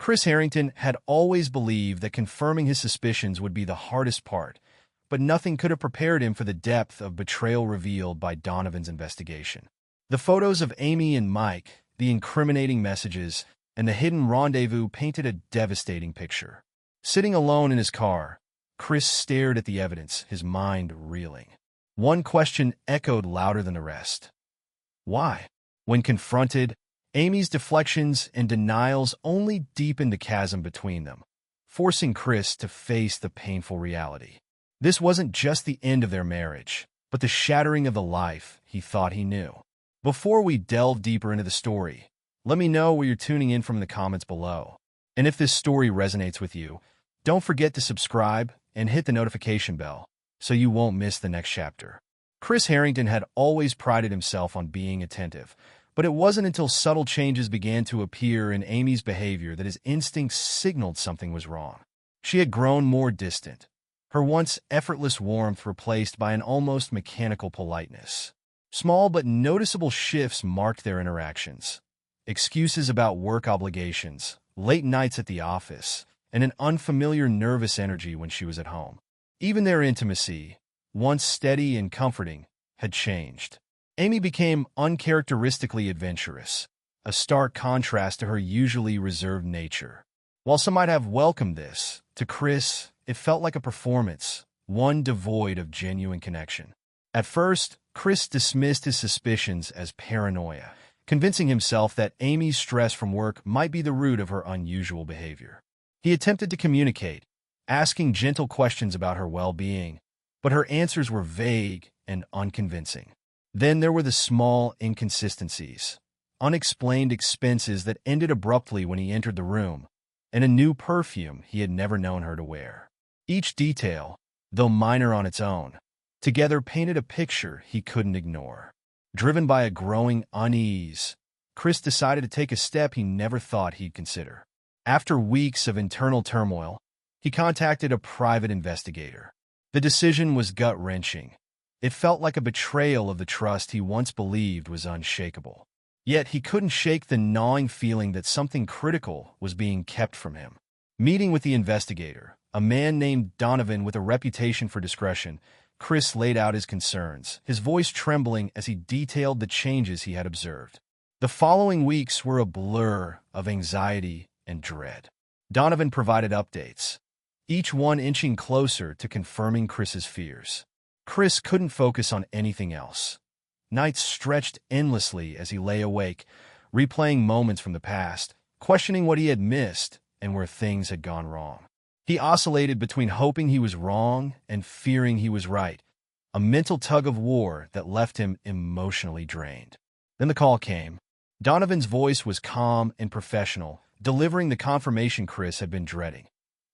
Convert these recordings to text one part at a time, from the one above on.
Chris Harrington had always believed that confirming his suspicions would be the hardest part, but nothing could have prepared him for the depth of betrayal revealed by Donovan's investigation. The photos of Amy and Mike, the incriminating messages, and the hidden rendezvous painted a devastating picture. Sitting alone in his car, Chris stared at the evidence, his mind reeling. One question echoed louder than the rest. Why? When confronted, Amy's deflections and denials only deepened the chasm between them, forcing Chris to face the painful reality. This wasn't just the end of their marriage, but the shattering of the life he thought he knew. Before we delve deeper into the story, let me know where you're tuning in from in the comments below. And if this story resonates with you, don't forget to subscribe and hit the notification bell so you won't miss the next chapter. Chris Harrington had always prided himself on being attentive, but it wasn't until subtle changes began to appear in Amy's behavior that his instincts signaled something was wrong. She had grown more distant, her once effortless warmth replaced by an almost mechanical politeness. Small but noticeable shifts marked their interactions. Excuses about work obligations, late nights at the office, and an unfamiliar nervous energy when she was at home. Even their intimacy, once steady and comforting, had changed. Amy became uncharacteristically adventurous, a stark contrast to her usually reserved nature. While some might have welcomed this, to Chris, it felt like a performance, one devoid of genuine connection. At first, Chris dismissed his suspicions as paranoia, convincing himself that Amy's stress from work might be the root of her unusual behavior. He attempted to communicate, asking gentle questions about her well-being, but her answers were vague and unconvincing. Then there were the small inconsistencies, unexplained expenses that ended abruptly when he entered the room, and a new perfume he had never known her to wear. Each detail, though minor on its own, together painted a picture he couldn't ignore. Driven by a growing unease, Chris decided to take a step he never thought he'd consider. After weeks of internal turmoil, he contacted a private investigator. The decision was gut-wrenching. It felt like a betrayal of the trust he once believed was unshakable. Yet he couldn't shake the gnawing feeling that something critical was being kept from him. Meeting with the investigator, a man named Donovan with a reputation for discretion, Chris laid out his concerns, his voice trembling as he detailed the changes he had observed. The following weeks were a blur of anxiety and dread. Donovan provided updates, each one inching closer to confirming Chris's fears. Chris couldn't focus on anything else. Nights stretched endlessly as he lay awake, replaying moments from the past, questioning what he had missed and where things had gone wrong. He oscillated between hoping he was wrong and fearing he was right, a mental tug-of-war that left him emotionally drained. Then the call came. Donovan's voice was calm and professional, delivering the confirmation Chris had been dreading.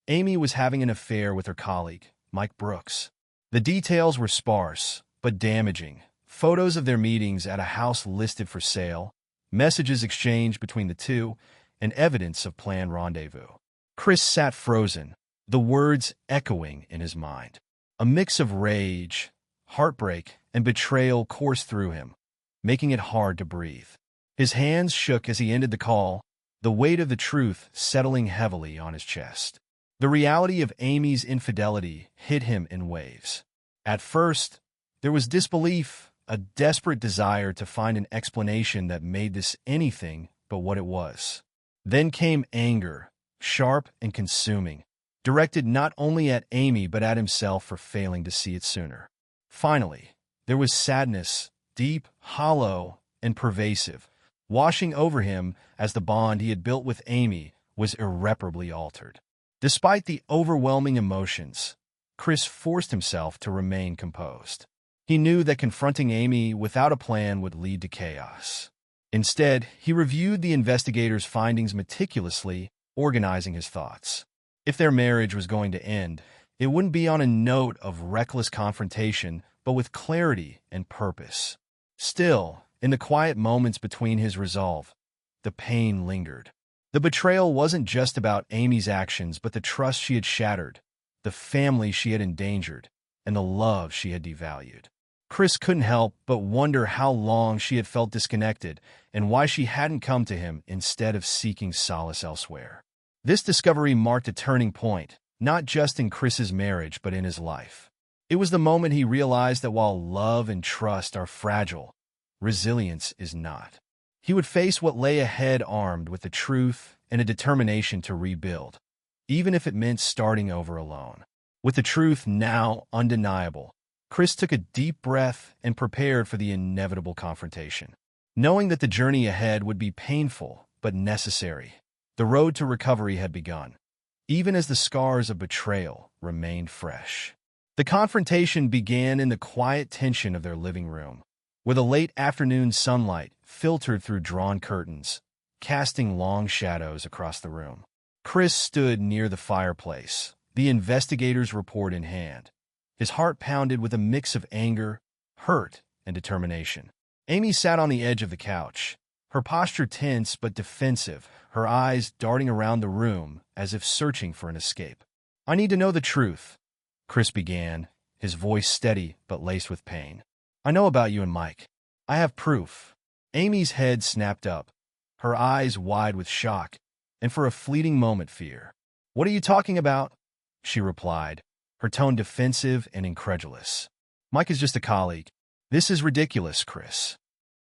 Amy was having an affair with her colleague, Mike Brooks. The details were sparse, but damaging. Photos of their meetings at a house listed for sale, messages exchanged between the two, and evidence of planned rendezvous. Chris sat frozen, the words echoing in his mind. A mix of rage, heartbreak, and betrayal coursed through him, making it hard to breathe. His hands shook as he ended the call, the weight of the truth settling heavily on his chest. The reality of Amy's infidelity hit him in waves. At first, there was disbelief, a desperate desire to find an explanation that made this anything but what it was. Then came anger, sharp and consuming, directed not only at Amy but at himself for failing to see it sooner. Finally, there was sadness, deep, hollow, and pervasive, washing over him as the bond he had built with Amy was irreparably altered. Despite the overwhelming emotions, Chris forced himself to remain composed. He knew that confronting Amy without a plan would lead to chaos. Instead, he reviewed the investigator's findings meticulously, organizing his thoughts. If their marriage was going to end, it wouldn't be on a note of reckless confrontation, but with clarity and purpose. Still, in the quiet moments between his resolve, the pain lingered. The betrayal wasn't just about Amy's actions, but the trust she had shattered, the family she had endangered, and the love she had devalued. Chris couldn't help but wonder how long she had felt disconnected and why she hadn't come to him instead of seeking solace elsewhere. This discovery marked a turning point, not just in Chris's marriage but in his life. It was the moment he realized that while love and trust are fragile, resilience is not. He would face what lay ahead armed with the truth and a determination to rebuild, even if it meant starting over alone. With the truth now undeniable, Chris took a deep breath and prepared for the inevitable confrontation. Knowing that the journey ahead would be painful but necessary, the road to recovery had begun, even as the scars of betrayal remained fresh. The confrontation began in the quiet tension of their living room, where the late afternoon sunlight filtered through drawn curtains, casting long shadows across the room. Chris stood near the fireplace, the investigator's report in hand. His heart pounded with a mix of anger, hurt, and determination. Amy sat on the edge of the couch, her posture tense but defensive, her eyes darting around the room as if searching for an escape. "I need to know the truth," Chris began, his voice steady but laced with pain. "I know about you and Mike. I have proof." Amy's head snapped up, her eyes wide with shock, and for a fleeting moment fear. "What are you talking about?" she replied, her tone defensive and incredulous. "Mike is just a colleague." "This is ridiculous, Chris."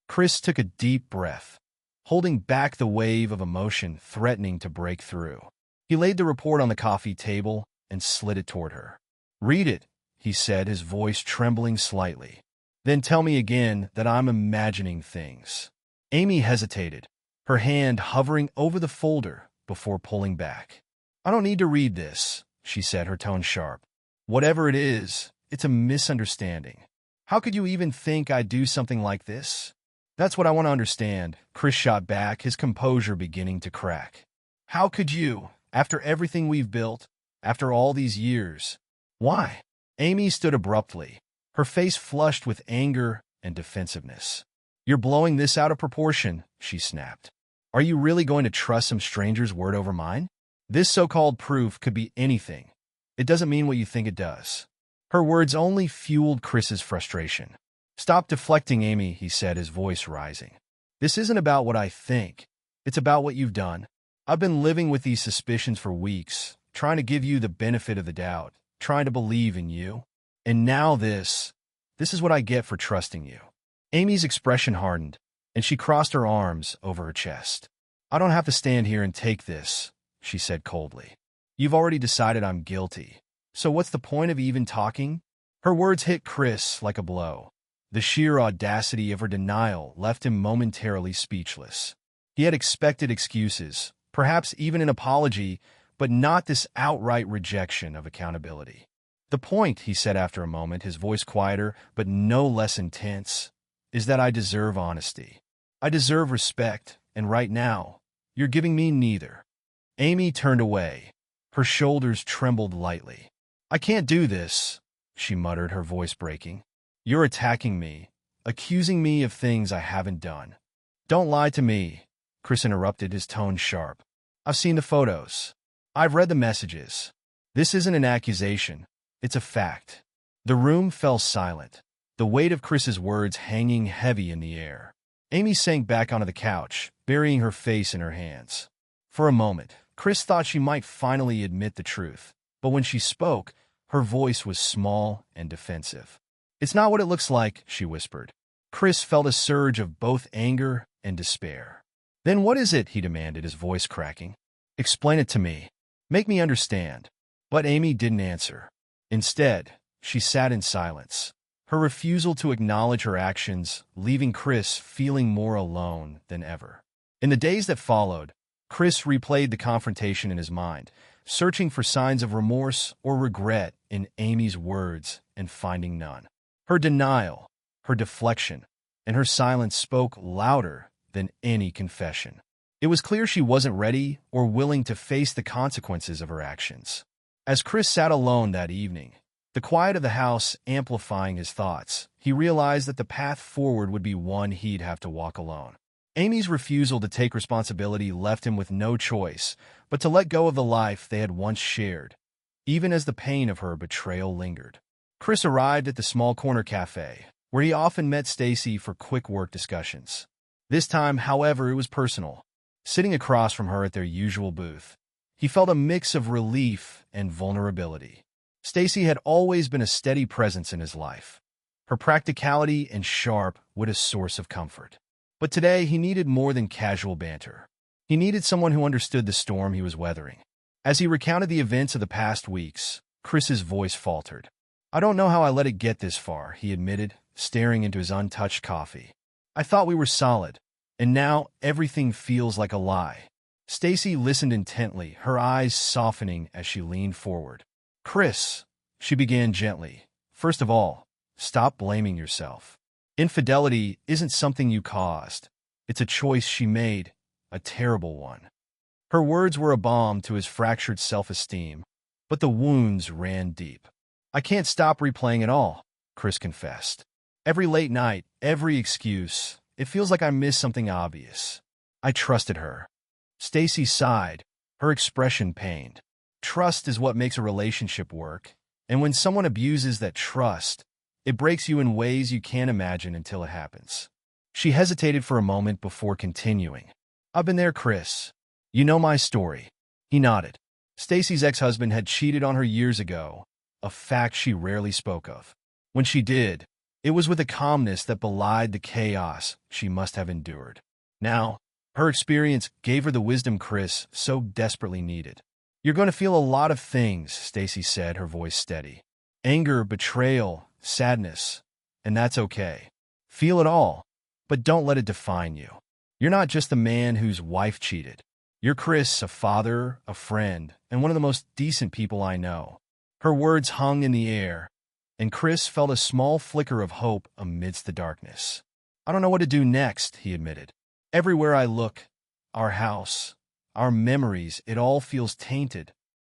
Chris took a deep breath, holding back the wave of emotion threatening to break through. He laid the report on the coffee table and slid it toward her. "Read it," he said, his voice trembling slightly. "Then tell me again that I'm imagining things." Amy hesitated, her hand hovering over the folder before pulling back. "I don't need to read this," she said, her tone sharp. "Whatever it is, it's a misunderstanding. How could you even think I'd do something like this?" "That's what I want to understand," Chris shot back, his composure beginning to crack. "How could you, after everything we've built, after all these years?" "Why?" Amy stood abruptly, her face flushed with anger and defensiveness. "You're blowing this out of proportion," she snapped. "Are you really going to trust some stranger's word over mine? This so-called proof could be anything. It doesn't mean what you think it does." Her words only fueled Chris's frustration. "Stop deflecting, Amy," he said, his voice rising. "This isn't about what I think. It's about what you've done. I've been living with these suspicions for weeks, trying to give you the benefit of the doubt, trying to believe in you. And now this is what I get for trusting you." Amy's expression hardened, and she crossed her arms over her chest. "I don't have to stand here and take this," she said coldly. "You've already decided I'm guilty. So what's the point of even talking?" Her words hit Chris like a blow. The sheer audacity of her denial left him momentarily speechless. He had expected excuses, perhaps even an apology, but not this outright rejection of accountability. "The point," he said after a moment, his voice quieter but no less intense, "is that I deserve honesty. I deserve respect, and right now, you're giving me neither." Amy turned away. Her shoulders trembled lightly. "I can't do this," she muttered, her voice breaking. "You're attacking me, accusing me of things I haven't done." "Don't lie to me," Chris interrupted, his tone sharp. "I've seen the photos. I've read the messages. This isn't an accusation. It's a fact." The room fell silent, the weight of Chris's words hanging heavy in the air. Amy sank back onto the couch, burying her face in her hands. For a moment, Chris thought she might finally admit the truth, but when she spoke, her voice was small and defensive. "It's not what it looks like," she whispered. Chris felt a surge of both anger and despair. "Then what is it?" he demanded, his voice cracking. "Explain it to me. Make me understand." But Amy didn't answer. Instead, she sat in silence, her refusal to acknowledge her actions, leaving Chris feeling more alone than ever. In the days that followed, Chris replayed the confrontation in his mind, searching for signs of remorse or regret in Amy's words and finding none. Her denial, her deflection, and her silence spoke louder than any confession. It was clear she wasn't ready or willing to face the consequences of her actions. As Chris sat alone that evening, the quiet of the house amplifying his thoughts, he realized that the path forward would be one he'd have to walk alone. Amy's refusal to take responsibility left him with no choice but to let go of the life they had once shared, even as the pain of her betrayal lingered. Chris arrived at the small corner cafe, where he often met Stacy for quick work discussions. This time, however, it was personal. Sitting across from her at their usual booth, He felt a mix of relief and vulnerability. Stacy had always been a steady presence in his life. Her practicality and sharp wit a source of comfort. But today he needed more than casual banter. He needed someone who understood the storm he was weathering. As he recounted the events of the past weeks, Chris's voice faltered. "I don't know how I let it get this far," he admitted, staring into his untouched coffee. "I thought we were solid, and now everything feels like a lie." Stacy listened intently, her eyes softening as she leaned forward. "Chris," she began gently, "first of all, stop blaming yourself. Infidelity isn't something you caused. It's a choice she made, a terrible one." Her words were a balm to his fractured self-esteem, but the wounds ran deep. "I can't stop replaying it all," Chris confessed. "Every late night, every excuse, it feels like I missed something obvious. I trusted her." Stacy sighed, her expression pained. Trust is what makes a relationship work, and when someone abuses that trust, it breaks you in ways you can't imagine until it happens. She hesitated for a moment before continuing. "I've been there, Chris. You know my story." He nodded. Stacy's ex-husband had cheated on her years ago, a fact she rarely spoke of. When she did, it was with a calmness that belied the chaos she must have endured. Now, her experience gave her the wisdom Chris so desperately needed. "You're going to feel a lot of things," Stacy said, her voice steady. "Anger, betrayal, sadness, and that's okay. Feel it all, but don't let it define you. You're not just the man whose wife cheated. You're Chris, a father, a friend, and one of the most decent people I know." Her words hung in the air, and Chris felt a small flicker of hope amidst the darkness. "I don't know what to do next," he admitted. "Everywhere I look, our house, our memories, it all feels tainted."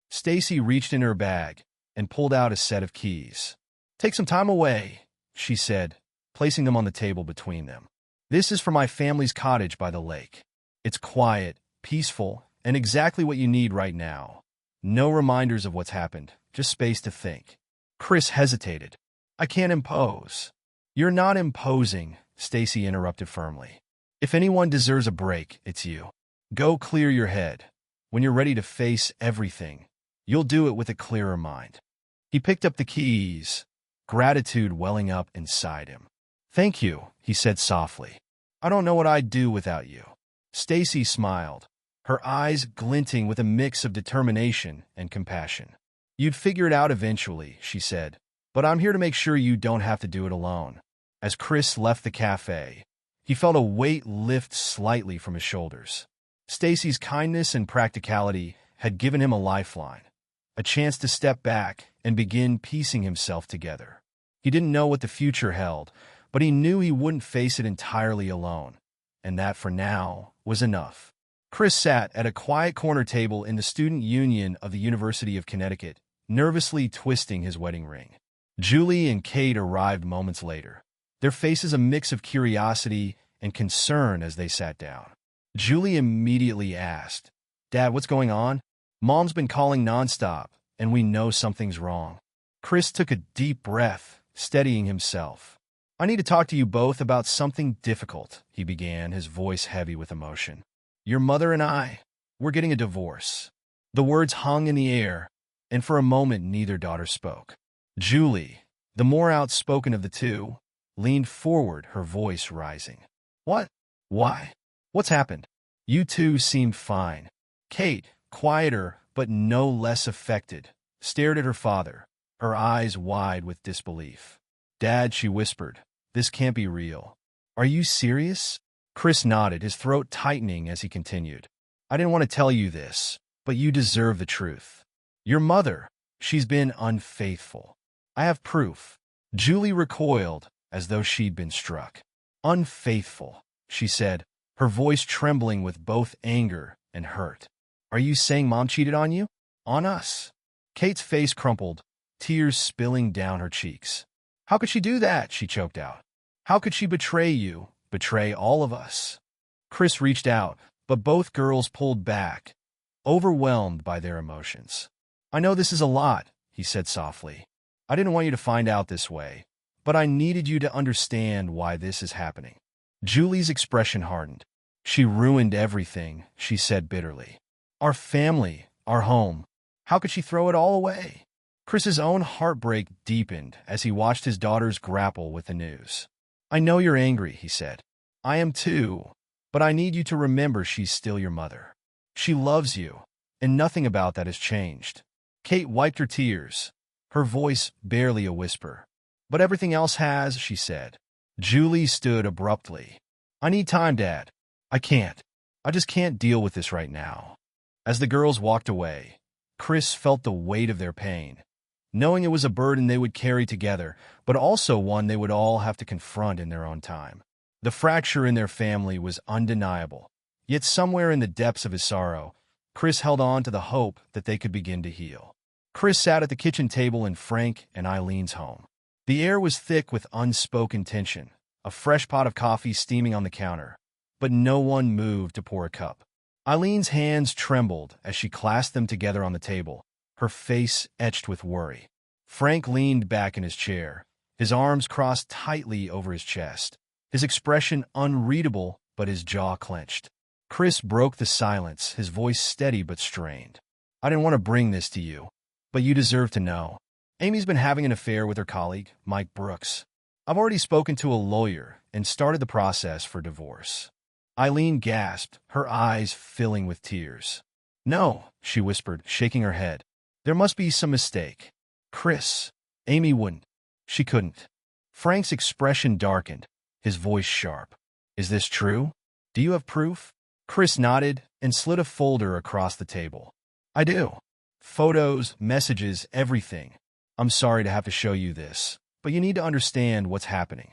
Stacy reached in her bag and pulled out a set of keys. "Take some time away," she said, placing them on the table between them. "This is for my family's cottage by the lake. It's quiet, peaceful, and exactly what you need right now. No reminders of what's happened, just space to think." Chris hesitated. "I can't impose." "You're not imposing," Stacy interrupted firmly. "If anyone deserves a break, it's you. Go clear your head. When you're ready to face everything, you'll do it with a clearer mind." He picked up the keys, gratitude welling up inside him. "Thank you," he said softly. "I don't know what I'd do without you." Stacy smiled, her eyes glinting with a mix of determination and compassion. "You'd figure it out eventually," she said, "but I'm here to make sure you don't have to do it alone." As Chris left the cafe, he felt a weight lift slightly from his shoulders. Stacy's kindness and practicality had given him a lifeline, a chance to step back and begin piecing himself together. He didn't know what the future held, but he knew he wouldn't face it entirely alone, and that for now was enough. Chris sat at a quiet corner table in the Student Union of the University of Connecticut, nervously twisting his wedding ring. Julie and Kate arrived moments later, their faces a mix of curiosity and concern as they sat down. Julie immediately asked, "Dad, what's going on? Mom's been calling nonstop, and we know something's wrong." Chris took a deep breath, steadying himself. "I need to talk to you both about something difficult," he began, his voice heavy with emotion. "Your mother and I, we're getting a divorce." The words hung in the air, and for a moment neither daughter spoke. Julie, the more outspoken of the two, leaned forward, her voice rising. "What? Why? What's happened? You two seem fine." Kate, quieter but no less affected, stared at her father, her eyes wide with disbelief. "Dad," she whispered, "this can't be real. Are you serious?" Chris nodded, his throat tightening as he continued. "I didn't want to tell you this, but you deserve the truth. Your mother, she's been unfaithful. I have proof." Julie recoiled as though she'd been struck. "Unfaithful," she said, her voice trembling with both anger and hurt. "Are you saying Mom cheated on you? On us?" Kate's face crumpled, tears spilling down her cheeks. "How could she do that?" she choked out. "How could she betray you, betray all of us?" Chris reached out, but both girls pulled back, overwhelmed by their emotions. "I know this is a lot," he said softly. "I didn't want you to find out this way, but I needed you to understand why this is happening." Julie's expression hardened. "She ruined everything," she said bitterly. "Our family, our home. How could she throw it all away? Chris's own heartbreak deepened as he watched his daughters grapple with the news. I know you're angry, he said. I am too, but I need you to remember she's still your mother. She loves you, and nothing about that has changed. Kate wiped her tears, her voice barely a whisper. But everything else has, she said. Julie stood abruptly. I need time, Dad. I can't. I just can't deal with this right now. As the girls walked away, Chris felt the weight of their pain, knowing it was a burden they would carry together, but also one they would all have to confront in their own time. The fracture in their family was undeniable, yet somewhere in the depths of his sorrow, Chris held on to the hope that they could begin to heal. Chris sat at the kitchen table in Frank and Eileen's home. The air was thick with unspoken tension, a fresh pot of coffee steaming on the counter, but no one moved to pour a cup. Eileen's hands trembled as she clasped them together on the table, her face etched with worry. Frank leaned back in his chair, his arms crossed tightly over his chest, his expression unreadable but his jaw clenched. Chris broke the silence, his voice steady but strained. I didn't want to bring this to you, but you deserve to know. Amy's been having an affair with her colleague, Mike Brooks. I've already spoken to a lawyer and started the process for divorce. Eileen gasped, her eyes filling with tears. No, she whispered, shaking her head. There must be some mistake. Chris, Amy wouldn't. She couldn't. Frank's expression darkened, his voice sharp. Is this true? Do you have proof? Chris nodded and slid a folder across the table. I do. Photos, messages, everything. I'm sorry to have to show you this, but you need to understand what's happening.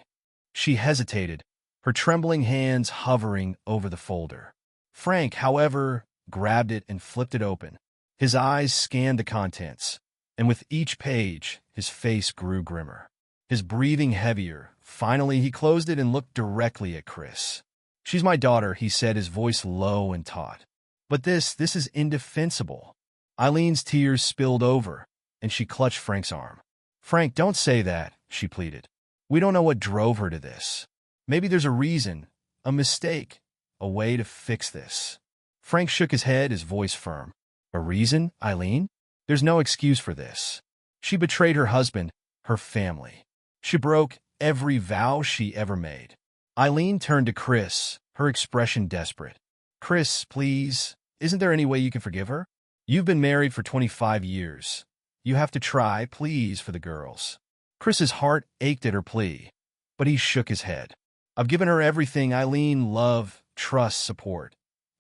She hesitated, her trembling hands hovering over the folder. Frank, however, grabbed it and flipped it open. His eyes scanned the contents, and with each page, his face grew grimmer. His breathing heavier. Finally, he closed it and looked directly at Chris. She's my daughter, he said, his voice low and taut. But this is indefensible. Eileen's tears spilled over, and she clutched Frank's arm. Frank, don't say that, she pleaded. We don't know what drove her to this. Maybe there's a reason, a mistake, a way to fix this. Frank shook his head, his voice firm. A reason, Eileen? There's no excuse for this. She betrayed her husband, her family. She broke every vow she ever made. Eileen turned to Chris, her expression desperate. Chris, please, isn't there any way you can forgive her? You've been married for 25 years. You have to try, please, for the girls. Chris's heart ached at her plea, but he shook his head. I've given her everything, Eileen, love, trust, support,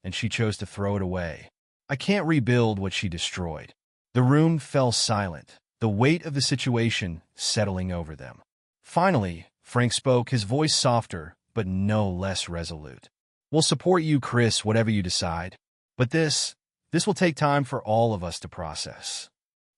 and she chose to throw it away. I can't rebuild what she destroyed. The room fell silent, the weight of the situation settling over them. Finally, Frank spoke, his voice softer, but no less resolute. We'll support you, Chris, whatever you decide. But this will take time for all of us to process.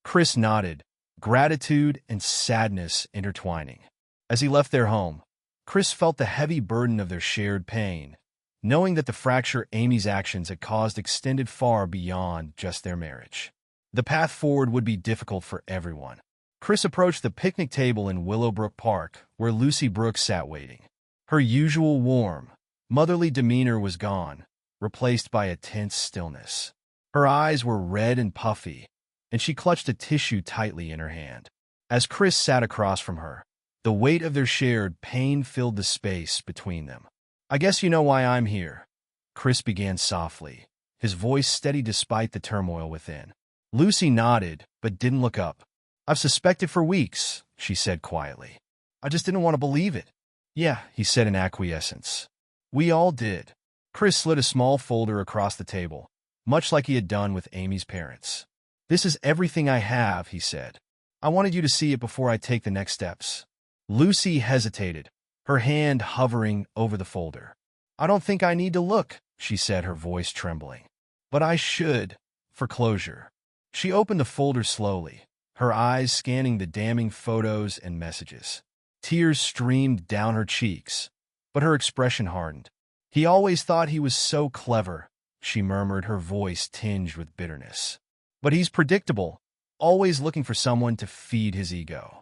Chris nodded, gratitude and sadness intertwining. As he left their home, Chris felt the heavy burden of their shared pain, knowing that the fracture Amy's actions had caused extended far beyond just their marriage. The path forward would be difficult for everyone. Chris approached the picnic table in Willowbrook Park, where Lucy Brooks sat waiting. Her usual warm, motherly demeanor was gone, replaced by a tense stillness. Her eyes were red and puffy, and she clutched a tissue tightly in her hand. As Chris sat across from her, the weight of their shared pain filled the space between them. I guess you know why I'm here, Chris began softly, his voice steady despite the turmoil within. Lucy nodded, but didn't look up. I've suspected for weeks, she said quietly. I just didn't want to believe it. Yeah, he said in acquiescence. We all did. Chris slid a small folder across the table, much like he had done with Amy's parents. This is everything I have, he said. I wanted you to see it before I take the next steps. Lucy hesitated, her hand hovering over the folder. I don't think I need to look, she said, her voice trembling. But I should, for closure. She opened the folder slowly, her eyes scanning the damning photos and messages. Tears streamed down her cheeks, but her expression hardened. He always thought he was so clever, she murmured, her voice tinged with bitterness. But he's predictable, always looking for someone to feed his ego.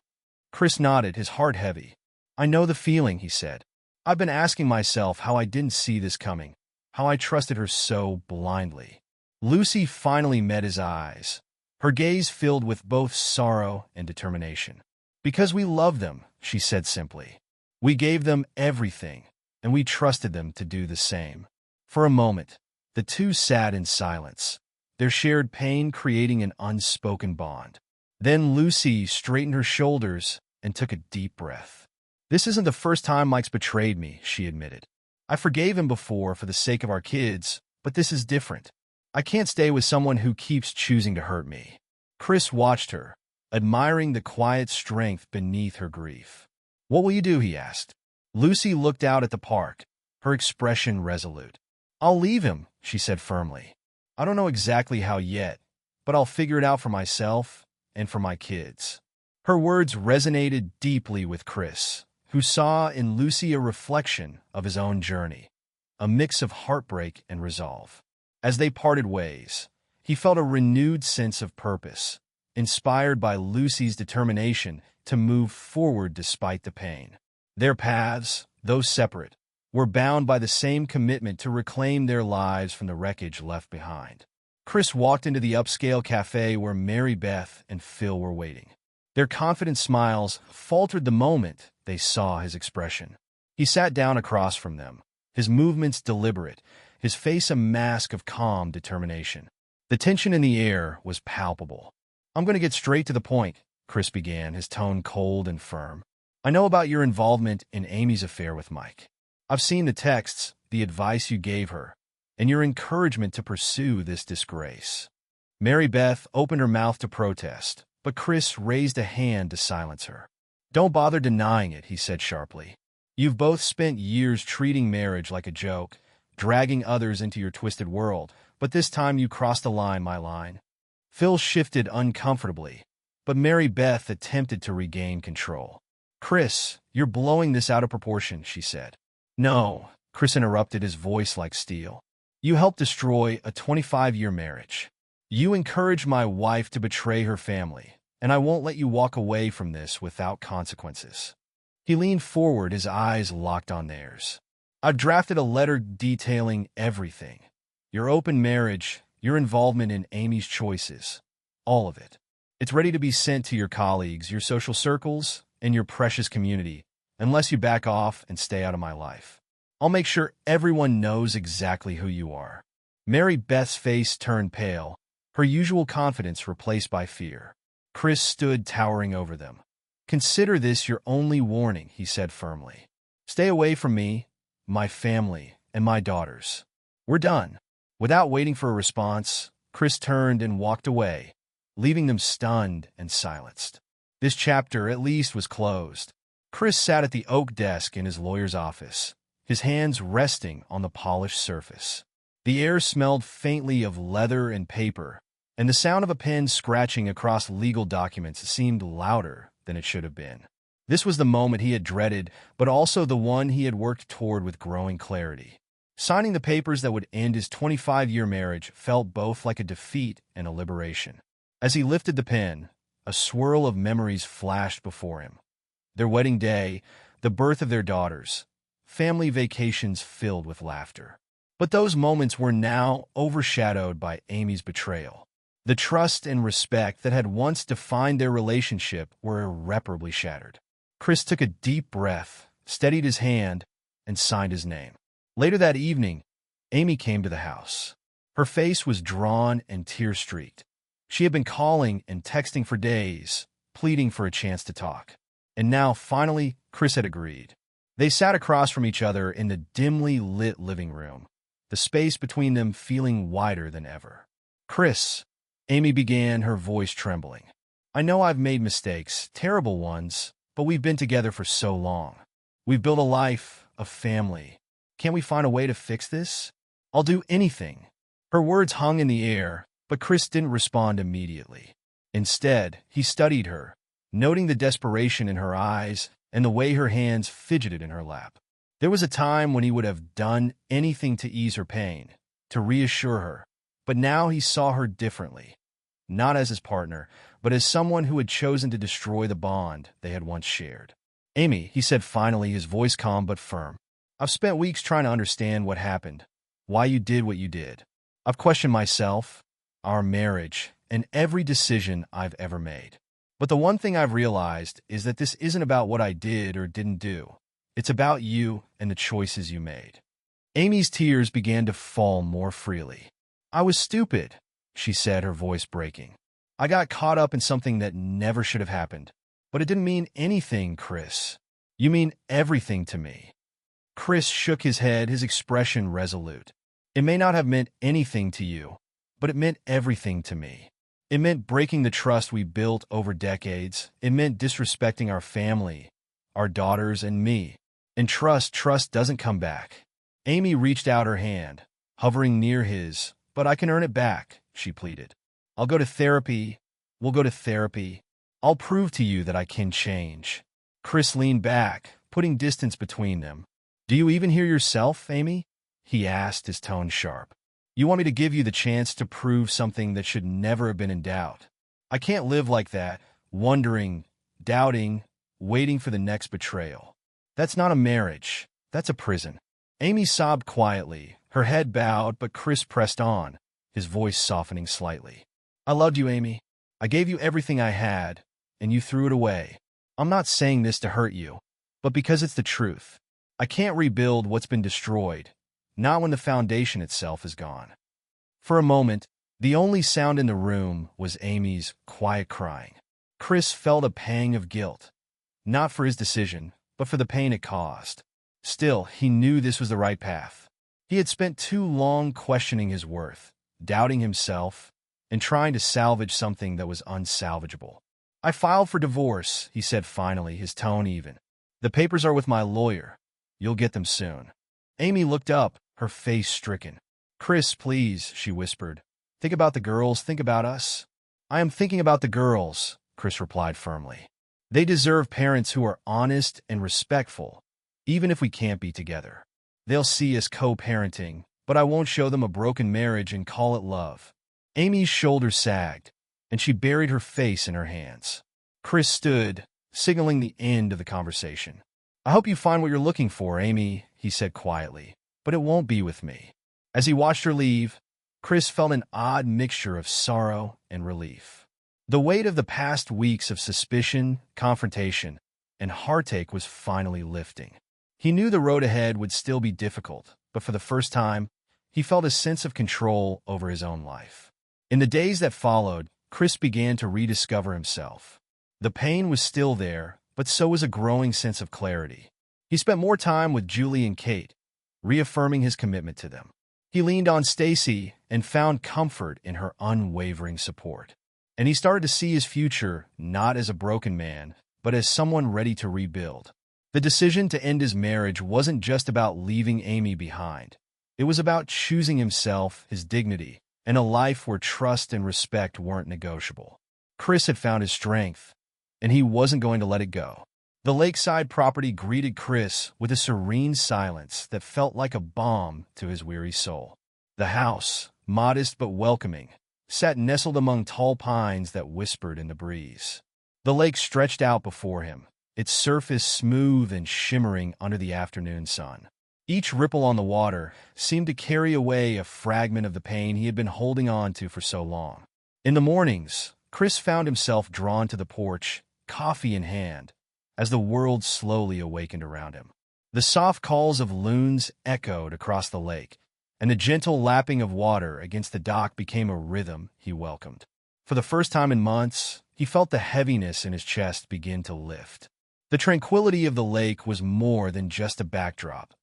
Chris nodded, his heart heavy. I know the feeling, he said. I've been asking myself how I didn't see this coming, how I trusted her so blindly. Lucy finally met his eyes, her gaze filled with both sorrow and determination. "Because we love them," she said simply. "We gave them everything, and we trusted them to do the same." For a moment, the two sat in silence, their shared pain creating an unspoken bond. Then Lucy straightened her shoulders and took a deep breath. "This isn't the first time Mike's betrayed me," she admitted. "I forgave him before for the sake of our kids, but this is different. I can't stay with someone who keeps choosing to hurt me." Chris watched her, admiring the quiet strength beneath her grief. "What will you do?" he asked. Lucy looked out at the park, her expression resolute. "I'll leave him," she said firmly. "I don't know exactly how yet, but I'll figure it out for myself and for my kids." Her words resonated deeply with Chris, who saw in Lucy a reflection of his own journey, a mix of heartbreak and resolve. As they parted ways, he felt a renewed sense of purpose, inspired by Lucy's determination to move forward despite the pain. Their paths, though separate, were bound by the same commitment to reclaim their lives from the wreckage left behind. Chris walked into the upscale cafe where Mary Beth and Phil were waiting. Their confident smiles faltered the moment they saw his expression. He sat down across from them, his movements deliberate, his face a mask of calm determination. The tension in the air was palpable. "I'm going to get straight to the point," Chris began, his tone cold and firm. "I know about your involvement in Amy's affair with Mike. I've seen the texts, the advice you gave her, and your encouragement to pursue this disgrace." Mary Beth opened her mouth to protest, but Chris raised a hand to silence her. "Don't bother denying it," he said sharply. "You've both spent years treating marriage like a joke, dragging others into your twisted world, but this time you crossed the line, my line." Phil shifted uncomfortably, but Mary Beth attempted to regain control. "Chris, you're blowing this out of proportion," she said. "No," Chris interrupted, his voice like steel. "You helped destroy a 25-year marriage. You encouraged my wife to betray her family, and I won't let you walk away from this without consequences." He leaned forward, his eyes locked on theirs. "I've drafted a letter detailing everything. Your open marriage, your involvement in Amy's choices, all of it. It's ready to be sent to your colleagues, your social circles, and your precious community, unless you back off and stay out of my life. I'll make sure everyone knows exactly who you are." Mary Beth's face turned pale, her usual confidence replaced by fear. Chris stood towering over them. "Consider this your only warning," he said firmly. "Stay away from me, my family, and my daughters. We're done." Without waiting for a response, Chris turned and walked away, leaving them stunned and silenced. This chapter, at least, was closed. Chris sat at the oak desk in his lawyer's office, his hands resting on the polished surface. The air smelled faintly of leather and paper, and the sound of a pen scratching across legal documents seemed louder than it should have been. This was the moment he had dreaded, but also the one he had worked toward with growing clarity. Signing the papers that would end his 25-year marriage felt both like a defeat and a liberation. As he lifted the pen, a swirl of memories flashed before him. Their wedding day, the birth of their daughters, family vacations filled with laughter. But those moments were now overshadowed by Amy's betrayal. The trust and respect that had once defined their relationship were irreparably shattered. Chris took a deep breath, steadied his hand, and signed his name. Later that evening, Amy came to the house. Her face was drawn and tear-streaked. She had been calling and texting for days, pleading for a chance to talk. And now, finally, Chris had agreed. They sat across from each other in the dimly lit living room, the space between them feeling wider than ever. "Chris," Amy began, her voice trembling. "I know I've made mistakes, terrible ones, but we've been together for so long. We've built a life, a family. Can't we find a way to fix this? I'll do anything." Her words hung in the air, but Chris didn't respond immediately. Instead, he studied her, noting the desperation in her eyes and the way her hands fidgeted in her lap. There was a time when he would have done anything to ease her pain, to reassure her, but now he saw her differently, not as his partner, but as someone who had chosen to destroy the bond they had once shared. "Amy," he said finally, his voice calm but firm, "I've spent weeks trying to understand what happened, why you did what you did. I've questioned myself, our marriage, and every decision I've ever made. But the one thing I've realized is that this isn't about what I did or didn't do. It's about you and the choices you made. Amy's tears began to fall more freely. I was stupid, she said, her voice breaking. I got caught up in something that never should have happened. But it didn't mean anything, Chris. You mean everything to me. Chris shook his head, his expression resolute. It may not have meant anything to you, but it meant everything to me. It meant breaking the trust we built over decades. It meant disrespecting our family, our daughters, and me. And trust doesn't come back. Amy reached out her hand, hovering near his. But I can earn it back, she pleaded. I'll go to therapy. We'll go to therapy. I'll prove to you that I can change. Chris leaned back, putting distance between them. Do you even hear yourself, Amy? He asked, his tone sharp. You want me to give you the chance to prove something that should never have been in doubt. I can't live like that, wondering, doubting, waiting for the next betrayal. That's not a marriage. That's a prison. Amy sobbed quietly, her head bowed, but Chris pressed on, his voice softening slightly. I loved you, Amy. I gave you everything I had, and you threw it away. I'm not saying this to hurt you, but because it's the truth. I can't rebuild what's been destroyed, not when the foundation itself is gone. For a moment, the only sound in the room was Amy's quiet crying. Chris felt a pang of guilt, not for his decision, but for the pain it caused. Still, he knew this was the right path. He had spent too long questioning his worth, doubting himself, and trying to salvage something that was unsalvageable. I filed for divorce, he said finally, his tone even. The papers are with my lawyer. You'll get them soon. Amy looked up, her face stricken. Chris, please, she whispered. Think about the girls, think about us. I am thinking about the girls, Chris replied firmly. They deserve parents who are honest and respectful, even if we can't be together. They'll see us co-parenting, but I won't show them a broken marriage and call it love. Amy's shoulders sagged, and she buried her face in her hands. Chris stood, signaling the end of the conversation. I hope you find what you're looking for, Amy, he said quietly, but it won't be with me. As he watched her leave, Chris felt an odd mixture of sorrow and relief. The weight of the past weeks of suspicion, confrontation, and heartache was finally lifting. He knew the road ahead would still be difficult, but for the first time, he felt a sense of control over his own life. In the days that followed, Chris began to rediscover himself. The pain was still there, but so was a growing sense of clarity. He spent more time with Julie and Kate, reaffirming his commitment to them. He leaned on Stacy and found comfort in her unwavering support. And he started to see his future not as a broken man, but as someone ready to rebuild. The decision to end his marriage wasn't just about leaving Amy behind. It was about choosing himself, his dignity, and a life where trust and respect weren't negotiable. Chris had found his strength, and he wasn't going to let it go. The lakeside property greeted Chris with a serene silence that felt like a balm to his weary soul. The house, modest but welcoming, sat nestled among tall pines that whispered in the breeze. The lake stretched out before him, its surface smooth and shimmering under the afternoon sun. Each ripple on the water seemed to carry away a fragment of the pain he had been holding on to for so long. In the mornings, Chris found himself drawn to the porch, coffee in hand, as the world slowly awakened around him. The soft calls of loons echoed across the lake, and the gentle lapping of water against the dock became a rhythm he welcomed. For the first time in months, he felt the heaviness in his chest begin to lift. The tranquility of the lake was more than just a backdrop.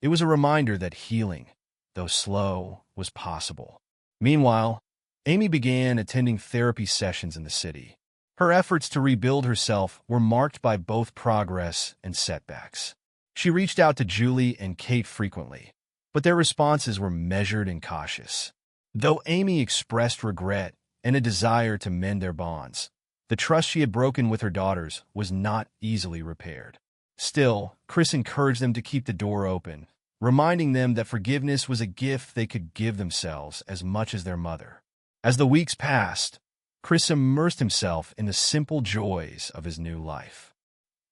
It was a reminder that healing, though slow, was possible. Meanwhile, Amy began attending therapy sessions in the city. Her efforts to rebuild herself were marked by both progress and setbacks. She reached out to Julie and Kate frequently, but their responses were measured and cautious. Though Amy expressed regret and a desire to mend their bonds, the trust she had broken with her daughters was not easily repaired. Still, Chris encouraged them to keep the door open, reminding them that forgiveness was a gift they could give themselves as much as their mother. As the weeks passed, Chris immersed himself in the simple joys of his new life.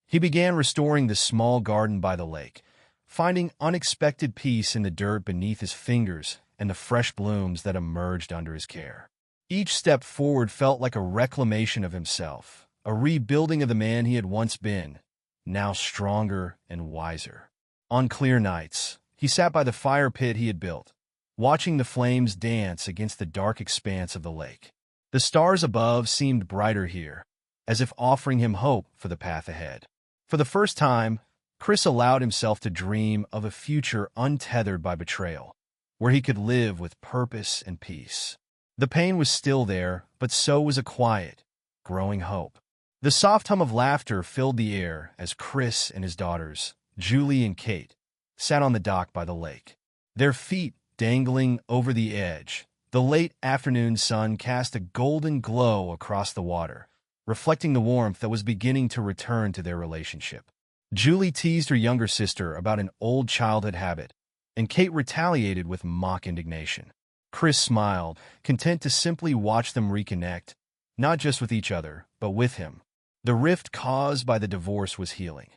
He began restoring the small garden by the lake, finding unexpected peace in the dirt beneath his fingers and the fresh blooms that emerged under his care. Each step forward felt like a reclamation of himself, a rebuilding of the man he had once been, now stronger and wiser. On clear nights, he sat by the fire pit he had built, watching the flames dance against the dark expanse of the lake. The stars above seemed brighter here, as if offering him hope for the path ahead. For the first time, Chris allowed himself to dream of a future untethered by betrayal, where he could live with purpose and peace. The pain was still there, but so was a quiet, growing hope. The soft hum of laughter filled the air as Chris and his daughters, Julie and Kate, sat on the dock by the lake. Their feet dangling over the edge, the late afternoon sun cast a golden glow across the water, reflecting the warmth that was beginning to return to their relationship. Julie teased her younger sister about an old childhood habit, and Kate retaliated with mock indignation. Chris smiled, content to simply watch them reconnect, not just with each other, but with him. The rift caused by the divorce was healing.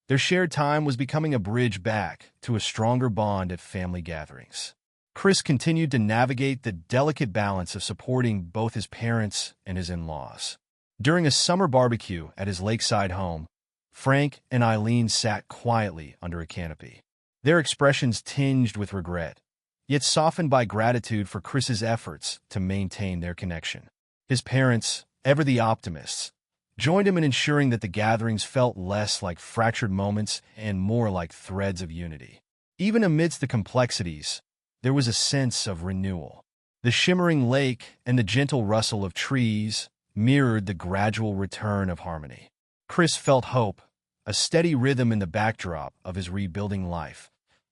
Their shared time was becoming a bridge back to a stronger bond at family gatherings. Chris continued to navigate the delicate balance of supporting both his parents and his in-laws. During a summer barbecue at his lakeside home, Frank and Eileen sat quietly under a canopy, their expressions tinged with regret, yet softened by gratitude for Chris's efforts to maintain their connection. His parents, ever the optimists, joined him in ensuring that the gatherings felt less like fractured moments and more like threads of unity. Even amidst the complexities, there was a sense of renewal. The shimmering lake and the gentle rustle of trees mirrored the gradual return of harmony. Chris felt hope, a steady rhythm in the backdrop of his rebuilding life,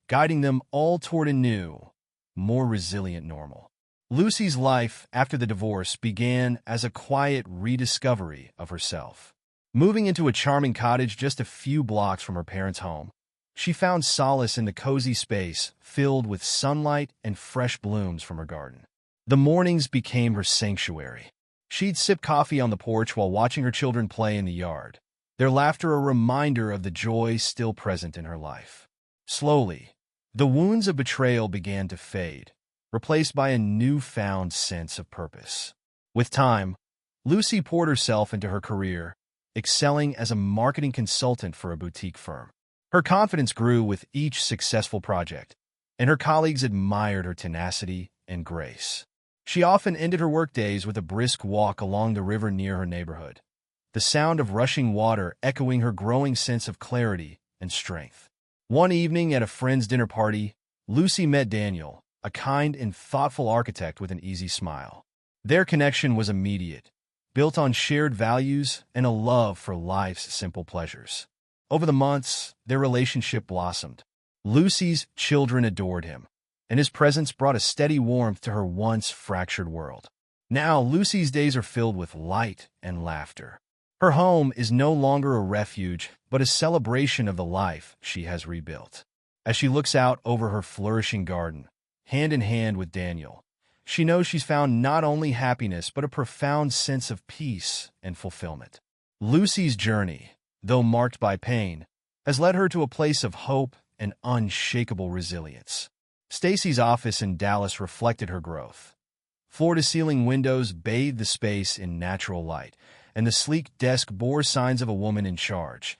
guiding them all toward a new, more resilient normal. Lucy's life after the divorce began as a quiet rediscovery of herself. Moving into a charming cottage just a few blocks from her parents' home, she found solace in the cozy space filled with sunlight and fresh blooms from her garden. The mornings became her sanctuary. She'd sip coffee on the porch while watching her children play in the yard, their laughter a reminder of the joy still present in her life. Slowly, the wounds of betrayal began to fade, replaced by a newfound sense of purpose. With time, Lucy poured herself into her career, excelling as a marketing consultant for a boutique firm. Her confidence grew with each successful project, and her colleagues admired her tenacity and grace. She often ended her workdays with a brisk walk along the river near her neighborhood, the sound of rushing water echoing her growing sense of clarity and strength. One evening at a friend's dinner party, Lucy met Daniel, a kind and thoughtful architect with an easy smile. Their connection was immediate, built on shared values and a love for life's simple pleasures. Over the months, their relationship blossomed. Lucy's children adored him, and his presence brought a steady warmth to her once fractured world. Now, Lucy's days are filled with light and laughter. Her home is no longer a refuge, but a celebration of the life she has rebuilt. As she looks out over her flourishing garden, hand in hand with Daniel, she knows she's found not only happiness but a profound sense of peace and fulfillment. Lucy's journey, though marked by pain, has led her to a place of hope and unshakable resilience. Stacy's office in Dallas reflected her growth. Floor-to-ceiling windows bathed the space in natural light, and the sleek desk bore signs of a woman in charge.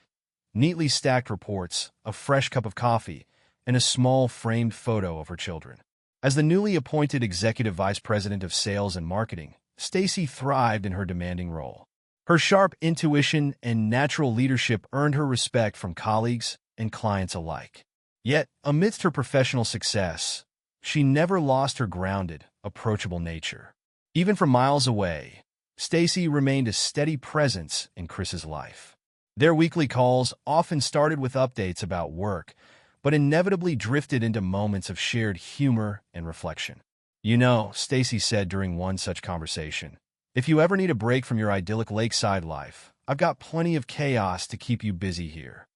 Neatly stacked reports, a fresh cup of coffee, and a small framed photo of her children. As the newly appointed Executive Vice President of Sales and Marketing, Stacy thrived in her demanding role. Her sharp intuition and natural leadership earned her respect from colleagues and clients alike. Yet, amidst her professional success, she never lost her grounded, approachable nature. Even from miles away, Stacy remained a steady presence in Chris's life. Their weekly calls often started with updates about work, but inevitably drifted into moments of shared humor and reflection. "You know," Stacy said during one such conversation, "if you ever need a break from your idyllic lakeside life, I've got plenty of chaos to keep you busy here."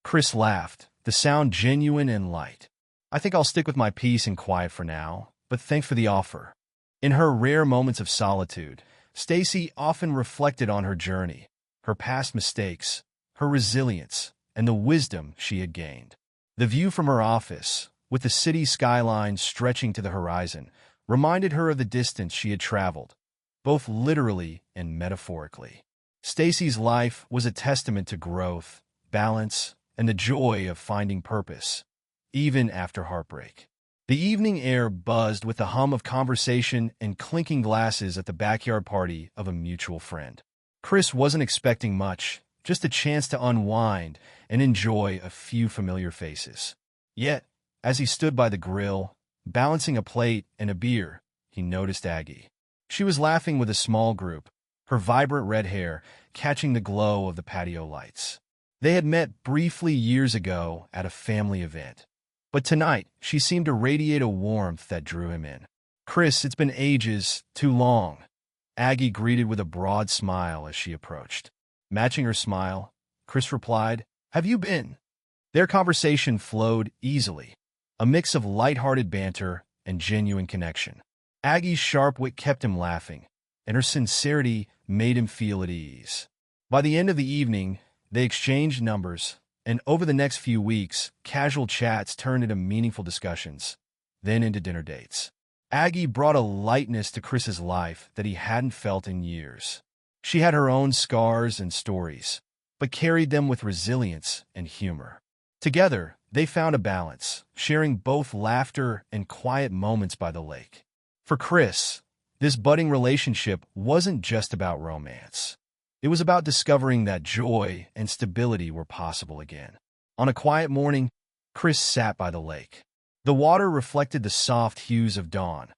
Chris laughed, the sound genuine and light. "I think I'll stick with my peace and quiet for now, but thanks for the offer." In her rare moments of solitude, Stacy often reflected on her journey, her past mistakes, her resilience, and the wisdom she had gained. The view from her office, with the city skyline stretching to the horizon, reminded her of the distance she had traveled, both literally and metaphorically. Stacy's life was a testament to growth, balance, and the joy of finding purpose, even after heartbreak. The evening air buzzed with the hum of conversation and clinking glasses at the backyard party of a mutual friend. Chris wasn't expecting much, just a chance to unwind and enjoy a few familiar faces. Yet, as he stood by the grill, balancing a plate and a beer, he noticed Aggie. She was laughing with a small group, her vibrant red hair catching the glow of the patio lights. They had met briefly years ago at a family event, but tonight she seemed to radiate a warmth that drew him in. "Chris, it's been ages, too long," Aggie greeted with a broad smile as she approached. Matching her smile, Chris replied, "Have you been?" Their conversation flowed easily, a mix of lighthearted banter and genuine connection. Aggie's sharp wit kept him laughing, and her sincerity made him feel at ease. By the end of the evening, they exchanged numbers, and over the next few weeks, casual chats turned into meaningful discussions, then into dinner dates. Aggie brought a lightness to Chris's life that he hadn't felt in years. She had her own scars and stories, but carried them with resilience and humor. Together, they found a balance, sharing both laughter and quiet moments by the lake. For Chris, this budding relationship wasn't just about romance. It was about discovering that joy and stability were possible again. On a quiet morning, Chris sat by the lake. The water reflected the soft hues of dawn,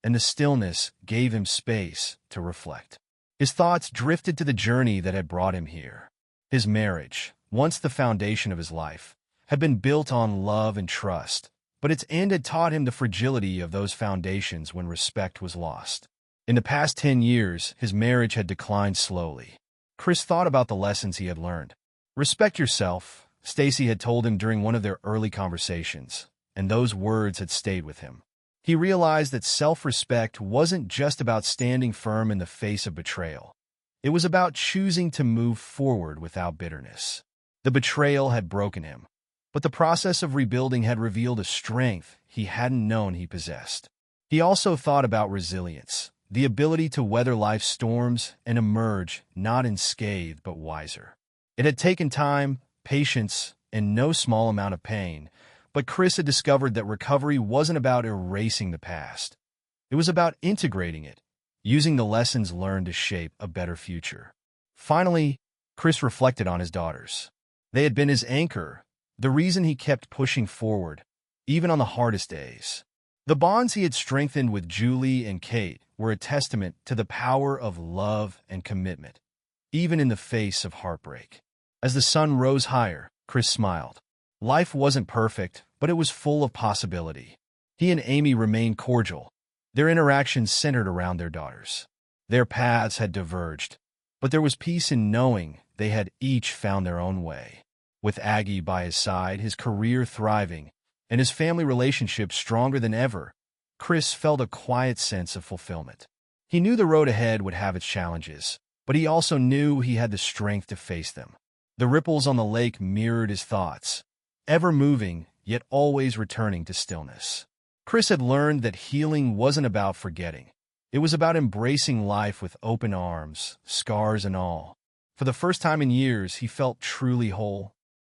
and the stillness gave him space to reflect. His thoughts drifted to the journey that had brought him here. His marriage, once the foundation of his life, had been built on love and trust, but its end had taught him the fragility of those foundations when respect was lost. In the past 10 years, his marriage had declined slowly. Chris thought about the lessons he had learned. "Respect yourself," Stacy had told him during one of their early conversations, and those words had stayed with him. He realized that self-respect wasn't just about standing firm in the face of betrayal. It was about choosing to move forward without bitterness. The betrayal had broken him, but the process of rebuilding had revealed a strength he hadn't known he possessed. He also thought about resilience, the ability to weather life's storms and emerge not unscathed but wiser. It had taken time, patience, and no small amount of pain, but Chris had discovered that recovery wasn't about erasing the past. It was about integrating it, using the lessons learned to shape a better future. Finally, Chris reflected on his daughters. They had been his anchor, the reason he kept pushing forward, even on the hardest days. The bonds he had strengthened with Julie and Kate were a testament to the power of love and commitment, even in the face of heartbreak. As the sun rose higher, Chris smiled. Life wasn't perfect, but it was full of possibility. He and Amy remained cordial, their interactions centered around their daughters. Their paths had diverged, but there was peace in knowing they had each found their own way. With Aggie by his side, his career thriving, and his family relationship stronger than ever, Chris felt a quiet sense of fulfillment. He knew the road ahead would have its challenges, but he also knew he had the strength to face them. The ripples on the lake mirrored his thoughts, ever moving, yet always returning to stillness. Chris had learned that healing wasn't about forgetting. It was about embracing life with open arms, scars and all. For the first time in years, he felt truly whole.